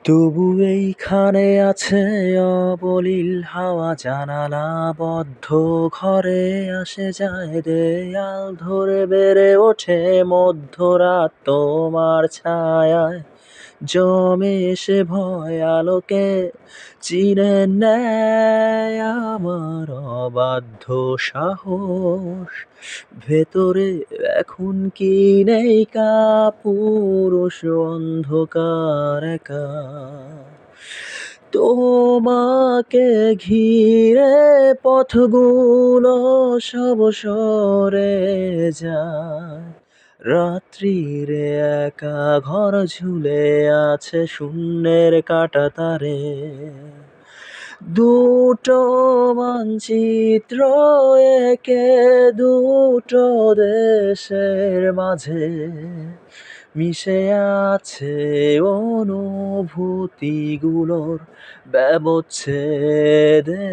তবু এইখানে আছে অবলীল হাওয়া, জানালা বদ্ধ ঘরে আসে যায়, দেয়াল ধরে বেড়ে ওঠে মধ্যরাত তোমার ছায়ায়। জমে এসে ভয় আলোকে চিনে নেয় আমার অবাধ্য সাহস। ভেতরে এখন কি নেই কাপুরুষ অন্ধকার একা, তোমাকে ঘিরে পথগুলো সব সরে যায়। রাত্রিরে একা ঘর ঝুলে আছে শূন্যের কাঁটাতারে, দুটো মানচিত্র এঁকে দুটো দেশের মাঝে মিশে আছে অনুভূতিগুলোর ব্যবচ্ছেদে।